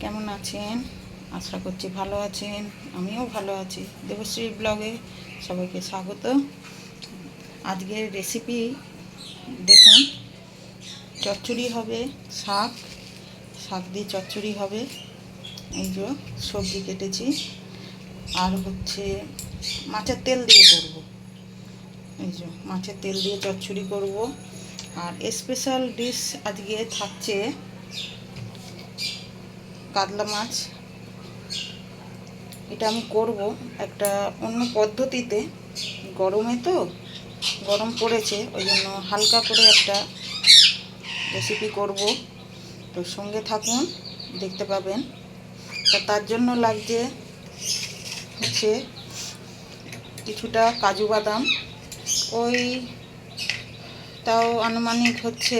কেমন আছেন? আশা করছি ভালো আছেন। আমিও ভালো আছি। দেবশ্রী ব্লগে সবাইকে স্বাগত। আজকের রেসিপি দেখুন, চচ্চড়ি হবে, শাক শাক দিয়ে চচ্চড়ি হবে। এই যে সবজি কেটেছি, আর হচ্ছে মাছের তেল দিয়ে করব। এই যে মাছের তেল দিয়ে চচ্চড়ি করব। আর স্পেশাল ডিশ আজকে থাকছে কাতলা মাছ। এটা আমি করব একটা অন্য পদ্ধতিতে। গরমে তো গরম পড়েছে, ওই জন্য হালকা করে একটা রেসিপি করব। তো সঙ্গে থাকুন, দেখতে পাবেন। তো তার জন্য লাগছে হচ্ছে কিছুটা কাজু বাদাম, ওই তাও আনুমানিক হচ্ছে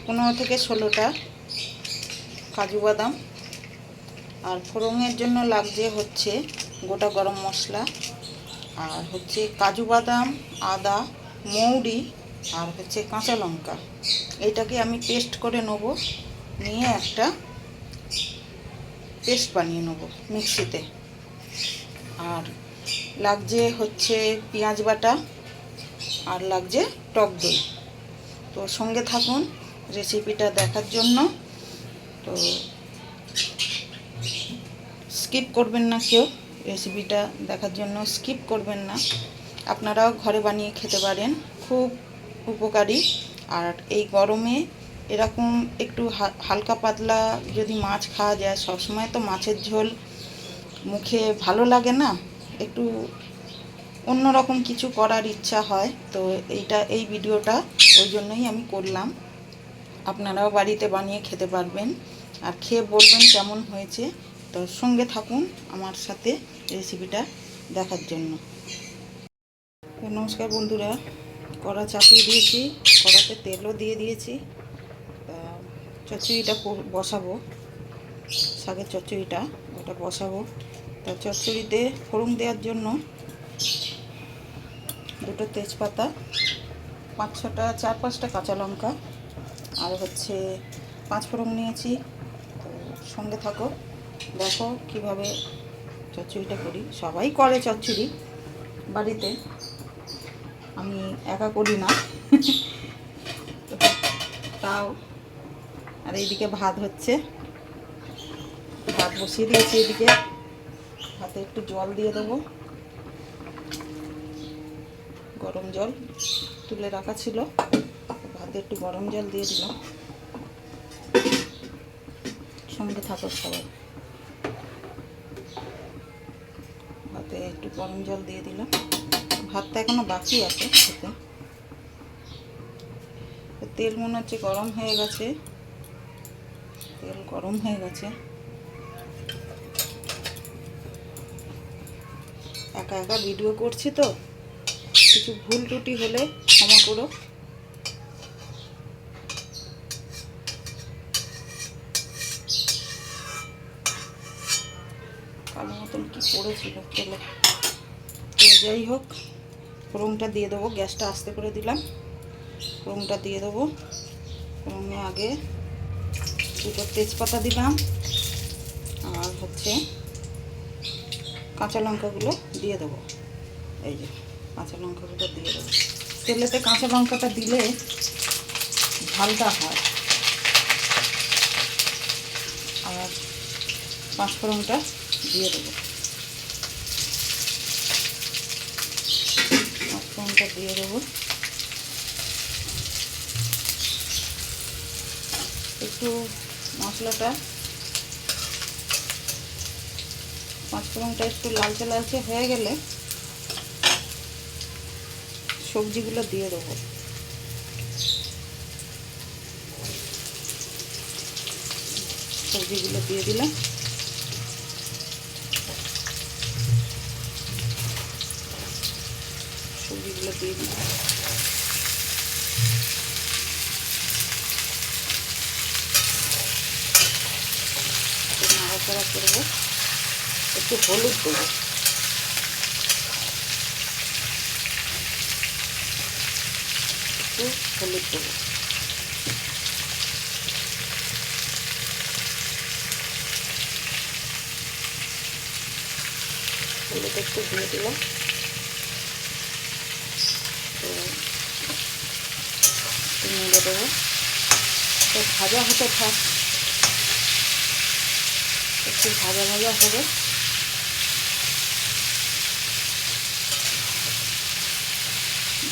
15 থেকে 16টা কাজু বাদাম। আর ফোড়নের জন্য লাগছে হচ্ছে গোটা গরম মশলা, আর হচ্ছে কাজু বাদাম, আদা, মৌরি, আর হচ্ছে কাঁচা লঙ্কা। এইটাকে আমি পেস্ট করে নেব, নিয়ে একটা পেস্ট বানিয়ে নেব মিক্সিতে। আর লাগছে হচ্ছে পেঁয়াজ বাটা, আর লাগছে টক দই। তো সঙ্গে থাকুন রেসিপিটা দেখার জন্য। তো স্কিপ করবেন না কেউ, রেসিপিটা দেখার জন্য স্কিপ করবেন না। আপনারাও ঘরে বানিয়ে খেতে পারেন, খুব উপকারী। আর এই গরমে এরকম একটু হালকা পাতলা যদি মাছ খাওয়া যায়, সবসময় তো মাছের ঝোল মুখে ভালো লাগে না, একটু অন্যরকম কিছু করার ইচ্ছা হয়। তো এই ভিডিওটা ওই জন্যই আমি করলাম। আপনারাও বাড়িতে বানিয়ে খেতে পারবেন, আর খেয়ে বলবেন কেমন হয়েছে। তো সঙ্গে থাকুন আমার সাথে রেসিপিটা দেখার জন্য। নমস্কার বন্ধুরা, কড়া চাপিয়ে দিয়েছি, কড়াতে তেলও দিয়ে দিয়েছি। তা চচ্চড়িটা বসাবো, শাকের চচ্চড়িটা ওটা বসাবো। তা চচ্চড়িতে ফোড়ন দেওয়ার জন্য দুটো তেজপাতা, 4-5টা কাঁচা লঙ্কা, আর হচ্ছে 5 ফোড়ন নিয়েছি। তো সঙ্গে থাকো, দেখো কিভাবে চচ্চড়িটা করি। সবাই করে চচ্চড়ি বাড়িতে, আমি একা করি না। তাও। আর এইদিকে ভাত হচ্ছে, ভাত বসিয়ে দিয়েছি। এদিকে ভাতে একটু জল দিয়ে দেবো, গরম জল তুলে রাখা ছিল, ভাতে একটু গরম জল দিয়ে দিলাম। সঙ্গে থাকো সবাই। ভাতে একটু গরম জল দিয়ে দিলাম, ভাতটা এখনো বাকি আছে খেতে। তেল মনে হচ্ছে গরম হয়ে গেছে, তেল গরম হয়ে গেছে। একা একা ভিডিও করছি তো, কিছু ভুল ত্রুটি হলে ক্ষমা করো। কালো মতন কি পড়েছিল তেলে। তো যাই হোক, ফোড়নটা দিয়ে দেবো। গ্যাসটা আস্তে করে দিলাম, ফোড়নটা দিয়ে দেবো। ফোড়নে আগে দুটো তেজপাতা দিলাম, আর হচ্ছে কাঁচা লঙ্কাগুলো দিয়ে দেবো। এই যে কাঁচা লঙ্কাগুলো দিয়ে দেবো। তেলেতে কাঁচা লঙ্কাটা দিলে ঝালটা হয়। আর 5 ফোড়নটা দিয়ে দেবো, 5 ফোড়নটা দিয়ে দেবো। একটু মশলাটা, 5 ফোড়নটা একটু লালচে লালচে হয়ে গেলে সবজিগুলো দিয়ে দেবো। সবজিগুলো দিয়ে দিলাম। সবজিগুলো দিয়ে দিলাম। নাড়াচাড়া করবো, একটু হলুদ দেবো। একটু হলুদ দেবো। হলুদ একটু দিয়ে দিলাম। তো একটু নেড়ে দেবো। তো ভাজা হতে থাক, একটু ভাজা ভাজা হবে।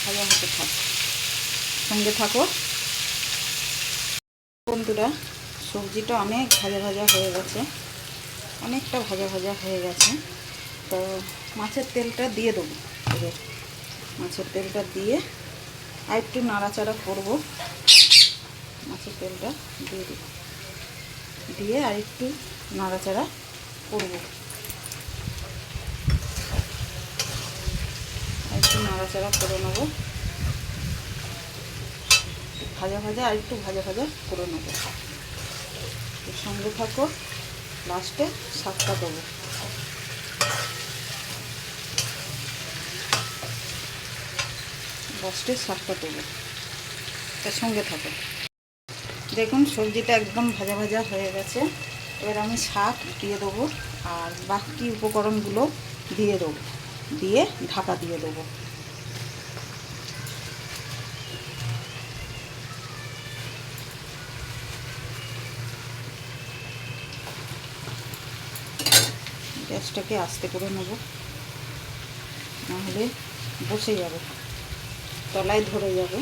ভাজা হতে থাক, সঙ্গে থাকো বন্ধুরা। সবজিটা অনেক ভাজা ভাজা হয়ে গেছে, অনেকটা ভাজা ভাজা হয়ে গেছে। তো মাছের তেলটা দিয়ে দেবো। এবার মাছের তেলটা দিয়ে আর একটু নাড়াচাড়া করবো। মাছের তেলটা দিয়ে দেব, দিয়ে আর একটু নাড়াচাড়া করবো। আর একটু নাড়াচাড়া করে নেবো, ভাজা ভাজা আর একটু ভাজা ভাজা করে নেবো। এর সঙ্গে থাকো, লাস্টে শাকটা দেবো। লাস্টে শাকটা দেবো, তার সঙ্গে থাকো। দেখুন সবজিটা একদম ভাজা ভাজা হয়ে গেছে। এবার আমি শাক দিয়ে দেবো আর বাকি উপকরণগুলো দিয়ে দেবো, দিয়ে ঢাকা দিয়ে দেবো। গ্যাসটাকে আস্তে করে নেব, নাহলে বসে যাবে, তলায় ধরে যাবে।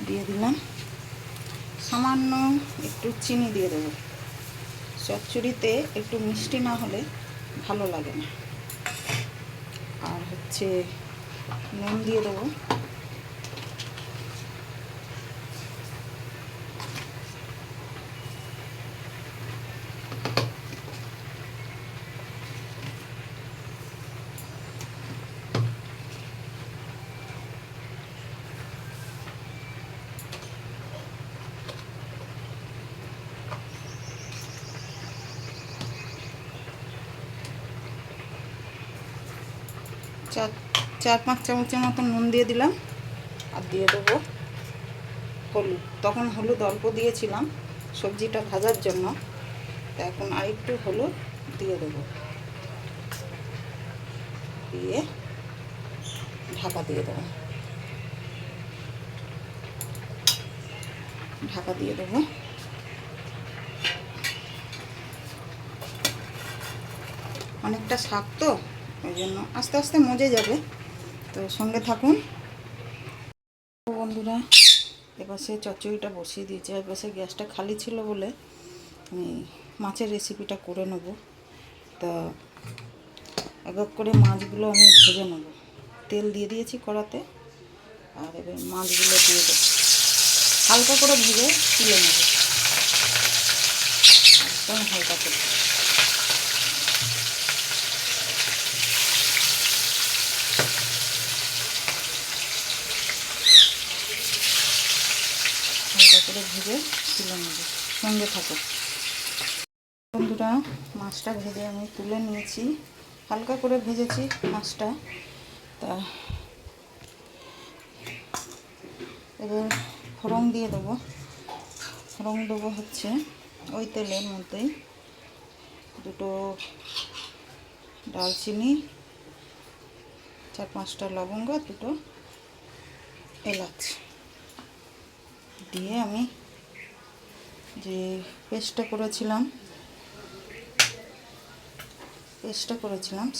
দিয়ে দিলাম সামান্য একটু চিনি দিয়ে দেবো। চচ্চড়িতে একটু মিষ্টি না হলে ভালো লাগে না। আর হচ্ছে নুন দিয়ে দেবো। 4-5 চামচের মতো নুন দিয়ে দিলাম। আর দিয়ে দেবো হলুদ। তখন হলুদ অল্প দিয়েছিলাম সবজিটা ভাজার জন্য, তা এখন আরেকটু হলুদ দিয়ে দেবো। দিয়ে ঢাকা দিয়ে দেবো, ঢাকা দিয়ে দেবো। অনেকটা শাক তো, ওই জন্য আস্তে আস্তে মজে যাবে। তো সঙ্গে থাকুন বন্ধুরা। এপাশে চচ্চড়িটা বসিয়ে দিয়েছি, এপাশে গ্যাসটা খালি ছিল বলে আমি মাছের রেসিপিটা করে নেব। তা এক এক করে মাছগুলো আমি ভেজে নেব। তেল দিয়ে দিয়েছি কড়াতে, আর এবার মাছগুলো দিয়ে দেবো। হালকা করে ভেজে তুলে নেব, একদম হালকা করে। হালকা করে ভেজে তুলে নেব, সঙ্গে থাকো বন্ধুরা। মাছটা ভেজে আমি তুলে নিয়েছি, হালকা করে ভেজেছি মাছটা। তা এবার ফোড়ন দিয়ে দেবো। ফোড়ন দেবো হচ্ছে ওই তেলের মধ্যেই দুটো দারচিনি, 4-5টা লবঙ্গ, দুটো এলাচ দিয়ে আমি যে পেস্টটা করেছিলাম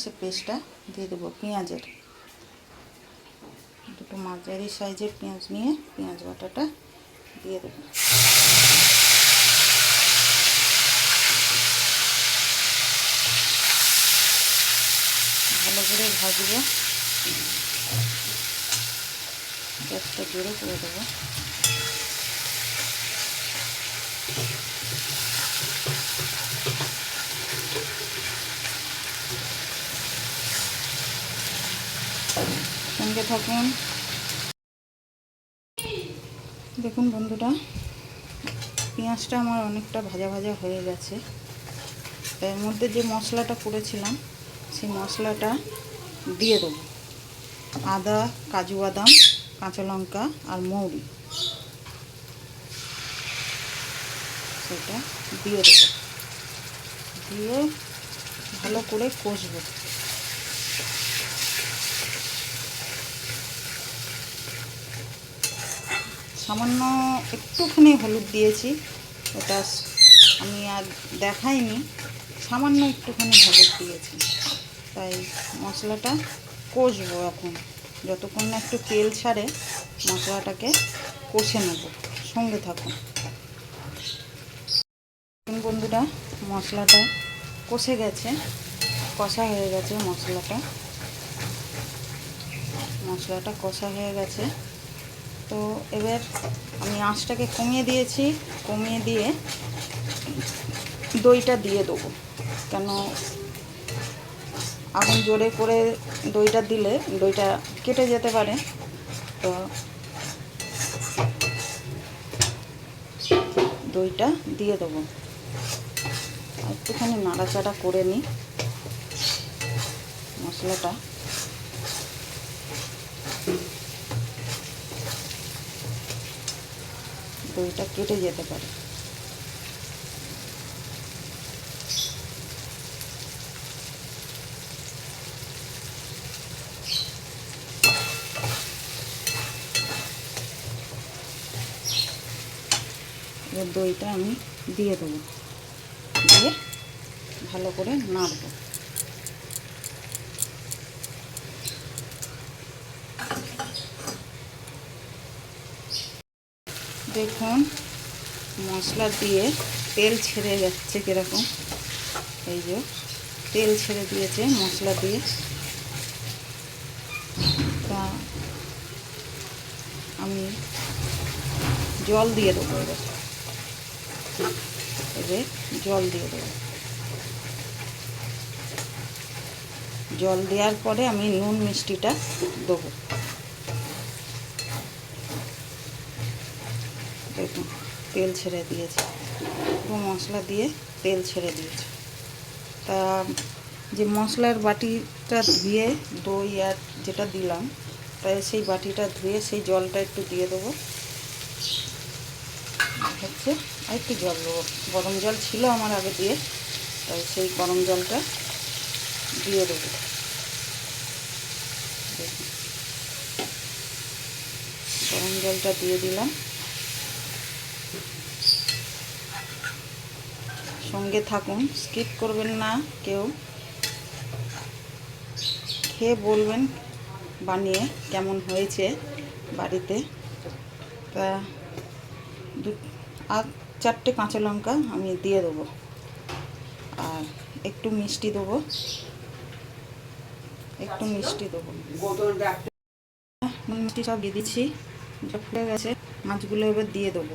সে পেস্টটা দিয়ে দেবো। পেঁয়াজের দুটো মাঝারি সাইজের পেঁয়াজ নিয়ে পেঁয়াজ বাটাটা দিয়ে দেবো। ভালো করে ভাজবো, গ্যাসটা জোরে করে দেবো। সঙ্গে থাকুন। দেখুন বন্ধুরা, পেঁয়াজটা আমার অনেকটা ভাজা ভাজা হয়ে গেছে। এর মধ্যে যে মশলাটা করেছিলাম সেই মশলাটা দিয়ে দেবো। আদা, কাজু বাদাম, কাঁচা লঙ্কা আর মৌরি, সেটা দিয়ে দেবো। দিয়ে ভালো করে কষবো। সামান্য একটুখানি হলুদ দিয়েছি, এটা আমি আর দেখাইনি, সামান্য একটুখানি হলুদ দিয়েছি। তাই মশলাটা কষবো এখন, যতক্ষণ না একটু তেল ছাড়ে মশলাটাকে কষে নেব। সঙ্গে থাকুন বন্ধুরা। মশলাটা কষে গেছে, কষা হয়ে গেছে মশলাটা কষা হয়ে গেছে। তো এবার আমি আঁচটাকে কমিয়ে দিয়েছি, কমিয়ে দিয়ে দইটা দিয়ে দেবো। কেন আগুন জোরে করে দইটা দিলে দইটা কেটে যেতে পারে। তো দইটা দিয়ে দেবো। একটুখানি নাড়াচাড়া করে নিই মশলাটা। দইটা কেটে যেতে পারে। এবার দইটা আমি দিয়ে দেবো, দিয়ে ভালো করে নাড়ব। দেখুন মশলা দিয়ে তেল ছেড়ে যাচ্ছে কীরকম, এই যে তেল ছেড়ে দিয়েছে মশলা দিয়ে। তা আমি জল দিয়ে দেবো। এবার জল দিয়ে দেবো। জল দেওয়ার পরে আমি নুন মিষ্টিটা দেবো। দেখুন তেল ছেড়ে দিয়েছে, পুরো মশলা দিয়ে তেল ছেড়ে দিয়েছে। তা যে মশলার বাটিটা ধুয়ে দই আর যেটা দিলাম, তাই সেই বাটিটা ধুয়ে সেই জলটা একটু দিয়ে দেবো। হচ্ছে আর একটু জল দেবো, গরম জল ছিল আমার আগে দিয়ে, তাই সেই গরম জলটা দিয়ে দেবো। দেখুন গরম জলটা দিয়ে দিলাম। সঙ্গে থাকুন, স্কিপ করবেন না কেউ। খেয়ে বলবেন বানিয়ে কেমন হয়েছে বাড়িতে। তা আর 4টে কাঁচা লঙ্কা আমি দিয়ে দেবো, আর একটু মিষ্টি দেবো, মিষ্টি সব দিয়ে দিচ্ছি। যা ফুটে গেছে মাছগুলো এবার দিয়ে দেবো।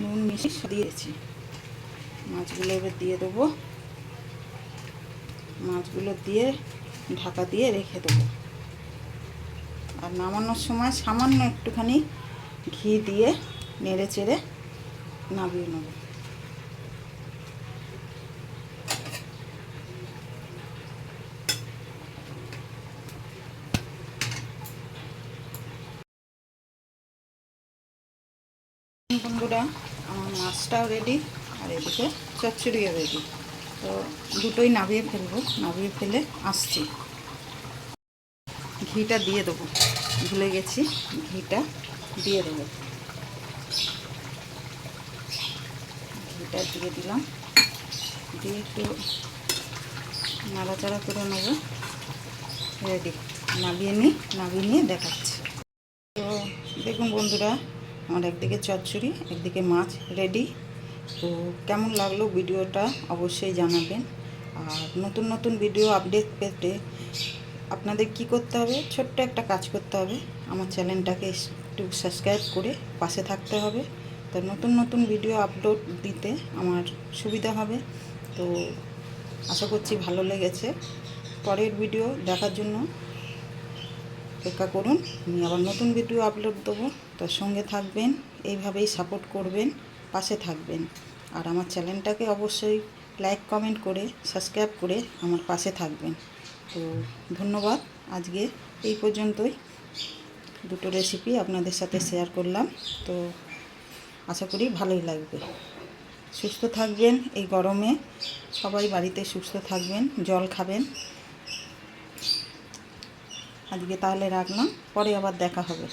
নুন মিষ্টি দিয়েছি, মাছগুলো এবার দিয়ে দেবো। মাছগুলো দিয়ে ঢাকা দিয়ে রেখে দেবো। আর নামানোর সময় সামান্য একটুখানি ঘি দিয়ে নেড়ে চেড়ে নামিয়ে নেব। বন্ধুরা আমার মাছটাও রেডি, আর এদিকে চচ্চড়িও রেডি। তো দুটোই নামিয়ে ফেলবো, নামিয়ে ফেলে আসছি। ঘিটা দিয়ে দেবো, ভুলে গেছি, ঘিটা দিয়ে দেবো। ঘিটা দিয়ে দিলাম, দিয়ে একটু নাড়াচাড়া করে নেবো। রেডি, নামিয়ে নিয়ে দেখাচ্ছি। তো দেখুন বন্ধুরা, আমার একদিকে চচ্চড়ি একদিকে মাছ রেডি। তো কেমন লাগলো ভিডিওটা অবশ্যই জানাবেন। আর নতুন নতুন ভিডিও আপডেট পেতে আপনাদের কি করতে হবে, ছোট্ট একটা কাজ করতে হবে, আমার চ্যানেলটাকে একটু সাবস্ক্রাইব করে পাশে থাকতে হবে। তো নতুন নতুন ভিডিও আপলোড দিতে আমার সুবিধা হবে। তো আশা করছি ভালো লেগেছে। পরের ভিডিও দেখার জন্য অপেক্ষা করুন, আমি আবার নতুন ভিডিও আপলোড দেবো। তার সঙ্গে থাকবেন, এইভাবেই সাপোর্ট করবেন, পাশে থাকবেন। আর আমার চ্যানেলটাকে অবশ্যই লাইক কমেন্ট করে সাবস্ক্রাইব করে আমার পাশে থাকবেন। তো ধন্যবাদ। আজকে এই পর্যন্তই, দুটো রেসিপি আপনাদের সাথে শেয়ার করলাম। তো আশা করি ভালোই লাগবে। সুস্থ থাকবেন, এই গরমে সবাই বাড়িতে সুস্থ থাকবেন, জল খাবেন। আজকে তাহলে রাখলাম, পরে আবার দেখা হবে।